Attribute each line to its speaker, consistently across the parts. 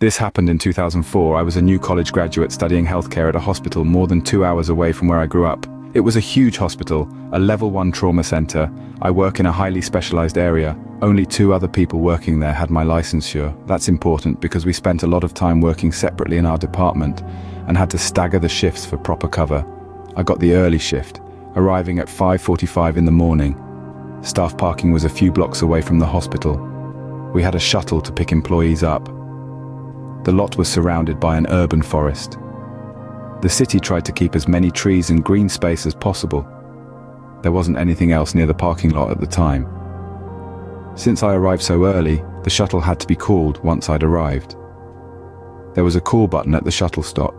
Speaker 1: This happened in 2004. I was a new college graduate studying healthcare at a hospital more than 2 hours away from where I grew up. It was a huge hospital, a level 1 trauma center. I work in a highly specialized area. Only 2 other people working there had my licensure. That's important because we spent a lot of time working separately in our department and had to stagger the shifts for proper cover. I got the early shift, arriving at 5:45 in the morning. Staff parking was a few blocks away from the hospital. We had a shuttle to pick employees up. The lot was surrounded by an urban forest. The city tried to keep as many trees and green space as possible. There wasn't anything else near the parking lot at the time. Since I arrived so early, the shuttle had to be called once I'd arrived. There was a call button at the shuttle stop,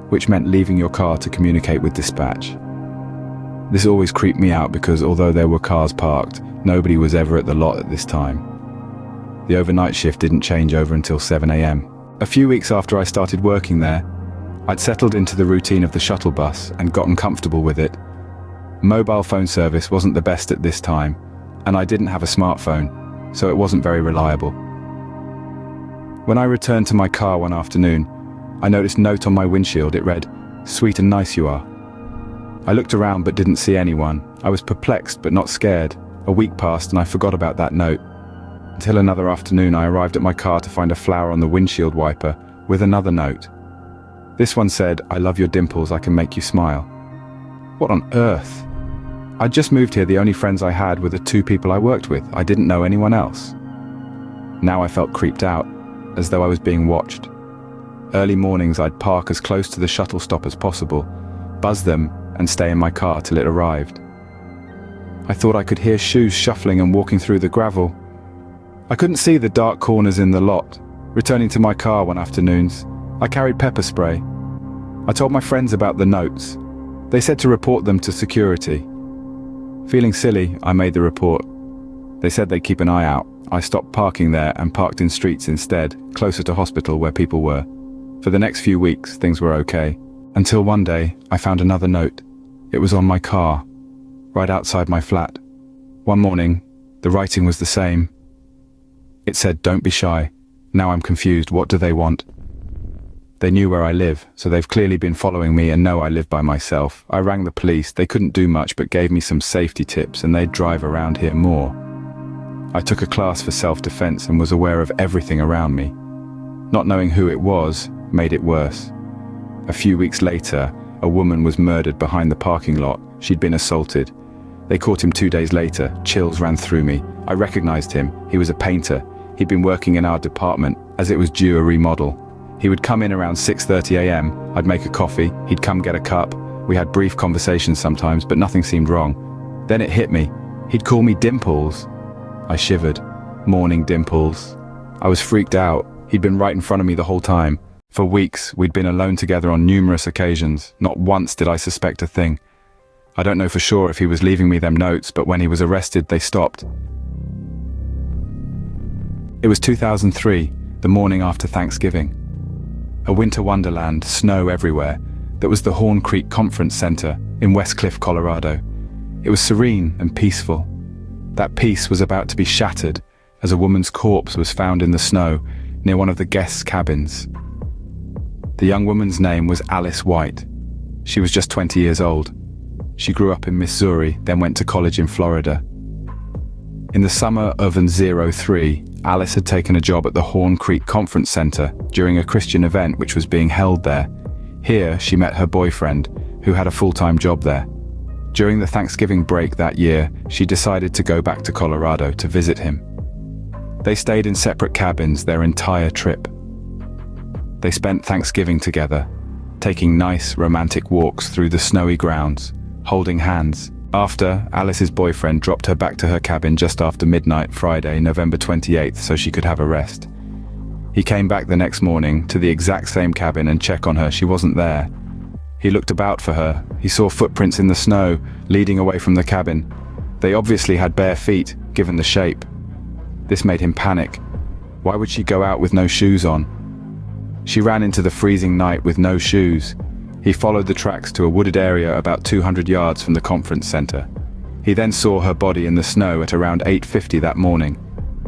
Speaker 1: which meant leaving your car to communicate with dispatch. This always creeped me out because although there were cars parked, nobody was ever at the lot at this time. The overnight shift didn't change over until 7 a.m. A few weeks after I started working there, I'd settled into the routine of the shuttle bus and gotten comfortable with it. Mobile phone service wasn't the best at this time, and I didn't have a smartphone, so it wasn't very reliable. When I returned to my car one afternoon, I noticed a note on my windshield. It read, "Sweet and nice you are." I looked around but didn't see anyone. I was perplexed but not scared. A week passed and I forgot about that note. Until another afternoon I arrived at my car to find a flower on the windshield wiper with another note. This one said, "I love your dimples, I can make you smile." What on earth? I'd just moved here. The only friends I had were the 2 people I worked with. I didn't know anyone else. Now I felt creeped out, as though I was being watched. Early mornings I'd park as close to the shuttle stop as possible, buzz them and stay in my car till it arrived. I thought I could hear shoes shuffling and walking through the gravel. I couldn't see the dark corners in the lot. Returning to my car one afternoons, I carried pepper spray. I told my friends about the notes. They said to report them to security. Feeling silly, I made the report. They said they'd keep an eye out. I stopped parking there and parked in streets instead, closer to hospital where people were. For the next few weeks, things were okay. Until one day, I found another note. It was on my car, right outside my flat. One morning, the writing was the same. It said, "Don't be shy." Now I'm confused. What do they want? They knew where I live, so they've clearly been following me and know I live by myself. I rang the police. They couldn't do much but gave me some safety tips and they'd drive around here more. I took a class for self-defense and was aware of everything around me. Not knowing who it was made it worse. A few weeks later, a woman was murdered behind the parking lot. She'd been assaulted. They caught him 2 days later. Chills ran through me. I recognized him. He was a painter. He'd been working in our department as it was due a remodel. He would come in around 6:30 a.m. I'd make a coffee. He'd come get a cup. We had brief conversations sometimes, but nothing seemed wrong. Then it hit me. He'd call me Dimples. I shivered. Morning, Dimples. I was freaked out. He'd been right in front of me the whole time. For weeks, we'd been alone together on numerous occasions. Not once did I suspect a thing. I don't know for sure if he was leaving me them notes, but when he was arrested, they stopped. It was 2003, the morning after Thanksgiving. A winter wonderland, snow everywhere. That was the Horn Creek Conference Center in West Cliff, Colorado. It was serene and peaceful. That peace was about to be shattered as a woman's corpse was found in the snow near one of the guests' cabins. The young woman's name was Alice White. She was just 20 years old. She grew up in Missouri, then went to college in Florida. In the summer of 2003, Alice had taken a job at the Horn Creek Conference Center during a Christian event which was being held there. Here, she met her boyfriend, who had a full-time job there. During the Thanksgiving break that year, she decided to go back to Colorado to visit him. They stayed in separate cabins their entire trip. They spent Thanksgiving together, taking nice, romantic walks through the snowy grounds, holding hands. After, Alice's boyfriend dropped her back to her cabin just after midnight Friday, November 28th, so she could have a rest. He came back the next morning to the exact same cabin and check on her. She wasn't there. He looked about for her. He saw footprints in the snow leading away from the cabin. They obviously had bare feet, given the shape. This made him panic. Why would she go out with no shoes on? She ran into the freezing night with no shoes. He followed the tracks to a wooded area about 200 yards from the conference center. He then saw her body in the snow at around 8:50 that morning.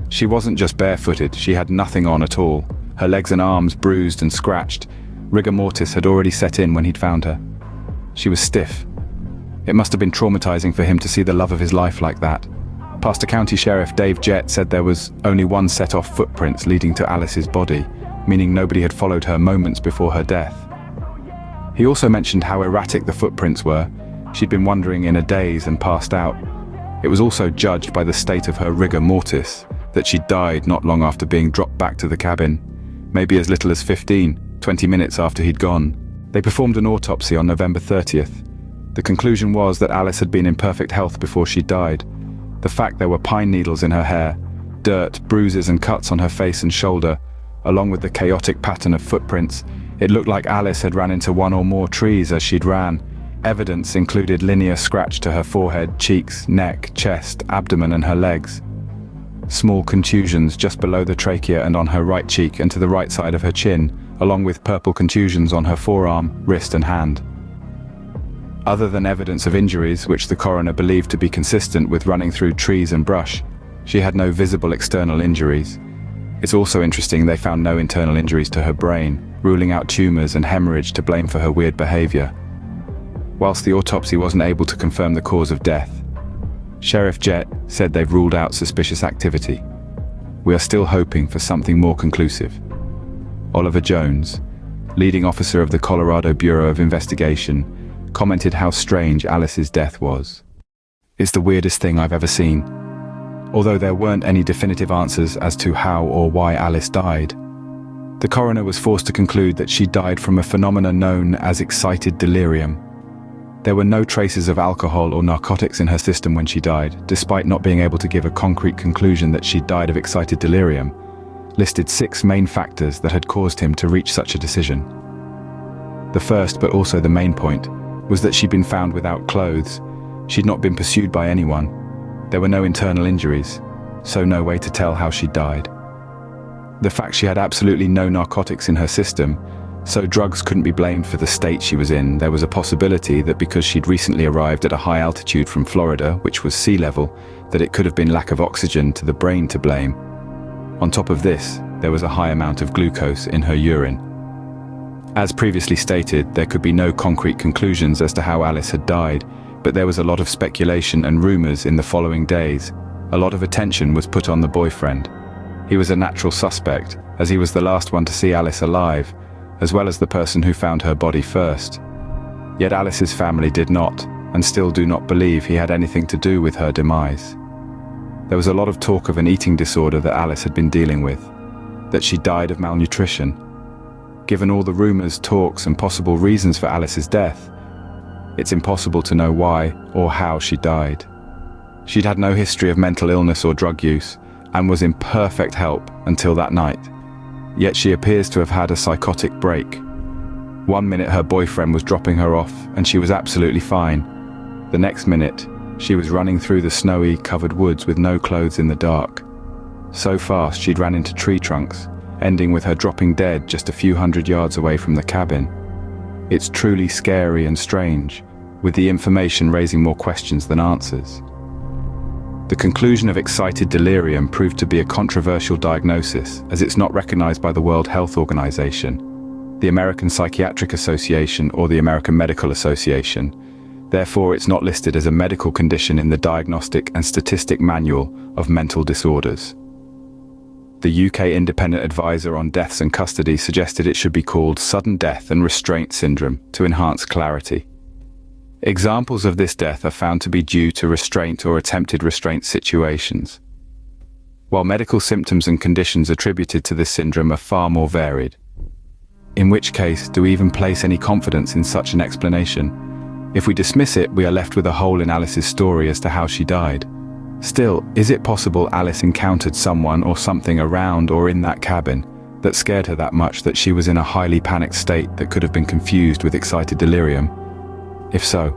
Speaker 1: She wasn't just barefooted, she had nothing on at all, her legs and arms bruised and scratched. Rigor mortis had already set in when he'd found her. She was stiff. It must have been traumatizing for him to see the love of his life like that. Pastor County Sheriff Dave Jett said there was only one set off footprints leading to Alice's body, meaning nobody had followed her moments before her death. He also mentioned how erratic the footprints were. She'd been wandering in a daze and passed out. It was also judged by the state of her rigor mortis that she died not long after being dropped back to the cabin, maybe as little as 20 minutes after he'd gone. They performed an autopsy on November 30th. The conclusion was that Alice had been in perfect health before she died. The fact there were pine needles in her hair, dirt, bruises and cuts on her face and shoulder, along with the chaotic pattern of footprints, it looked like Alice had ran into one or more trees as she'd ran. Evidence included linear scratch to her forehead, cheeks, neck, chest, abdomen and her legs. Small contusions just below the trachea and on her right cheek and to the right side of her chin, along with purple contusions on her forearm, wrist and hand. Other than evidence of injuries, which the coroner believed to be consistent with running through trees and brush, she had no visible external injuries. It's also interesting they found no internal injuries to her brain, ruling out tumors and hemorrhage to blame for her weird behavior. Whilst the autopsy wasn't able to confirm the cause of death, Sheriff Jett said they've ruled out suspicious activity. We are still hoping for something more conclusive. Oliver Jones, leading officer of the Colorado Bureau of Investigation, commented how strange Alice's death was. It's the weirdest thing I've ever seen. Although there weren't any definitive answers as to how or why Alice died, the coroner was forced to conclude that she died from a phenomenon known as excited delirium. There were no traces of alcohol or narcotics in her system when she died, despite not being able to give a concrete conclusion that she died of excited delirium. Listed 6 main factors that had caused him to reach such a decision. The first, but also the main point, was that she'd been found without clothes. She'd not been pursued by anyone. There were no internal injuries, so no way to tell how she died. The fact she had absolutely no narcotics in her system, so drugs couldn't be blamed for the state she was in. There was a possibility that because she'd recently arrived at a high altitude from Florida, which was sea level, that it could have been lack of oxygen to the brain to blame. On top of this, there was a high amount of glucose in her urine. As previously stated, there could be no concrete conclusions as to how Alice had died, but there was a lot of speculation and rumors in the following days. A lot of attention was put on the boyfriend. He was a natural suspect, as he was the last one to see Alice alive, as well as the person who found her body first. Yet Alice's family did not, and still do not believe he had anything to do with her demise. There was a lot of talk of an eating disorder that Alice had been dealing with, that she died of malnutrition. Given all the rumors, talks, and possible reasons for Alice's death, it's impossible to know why or how she died. She'd had no history of mental illness or drug use, and was in perfect health until that night. Yet she appears to have had a psychotic break. One minute her boyfriend was dropping her off and she was absolutely fine. The next minute, she was running through the snowy, covered woods with no clothes in the dark. So fast she'd ran into tree trunks, ending with her dropping dead just a few hundred yards away from the cabin. It's truly scary and strange, with the information raising more questions than answers. The conclusion of excited delirium proved to be a controversial diagnosis, as it's not recognized by the World Health Organization, the American Psychiatric Association, or the American Medical Association. Therefore, it's not listed as a medical condition in the Diagnostic and Statistic Manual of Mental Disorders. The UK Independent Advisor on Deaths in Custody suggested it should be called Sudden Death and Restraint Syndrome to enhance clarity. Examples of this death are found to be due to restraint or attempted restraint situations, while medical symptoms and conditions attributed to this syndrome are far more varied. In which case, do we even place any confidence in such an explanation? If we dismiss it, we are left with a hole in Alice's story as to how she died. Still, is it possible Alice encountered someone or something around or in that cabin that scared her that much that she was in a highly panicked state that could have been confused with excited delirium? If so,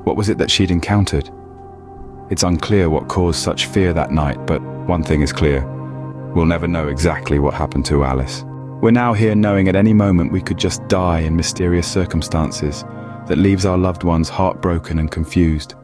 Speaker 1: what was it that she'd encountered? It's unclear what caused such fear that night, but one thing is clear. We'll never know exactly what happened to Alice. We're now here knowing at any moment we could just die in mysterious circumstances that leaves our loved ones heartbroken and confused.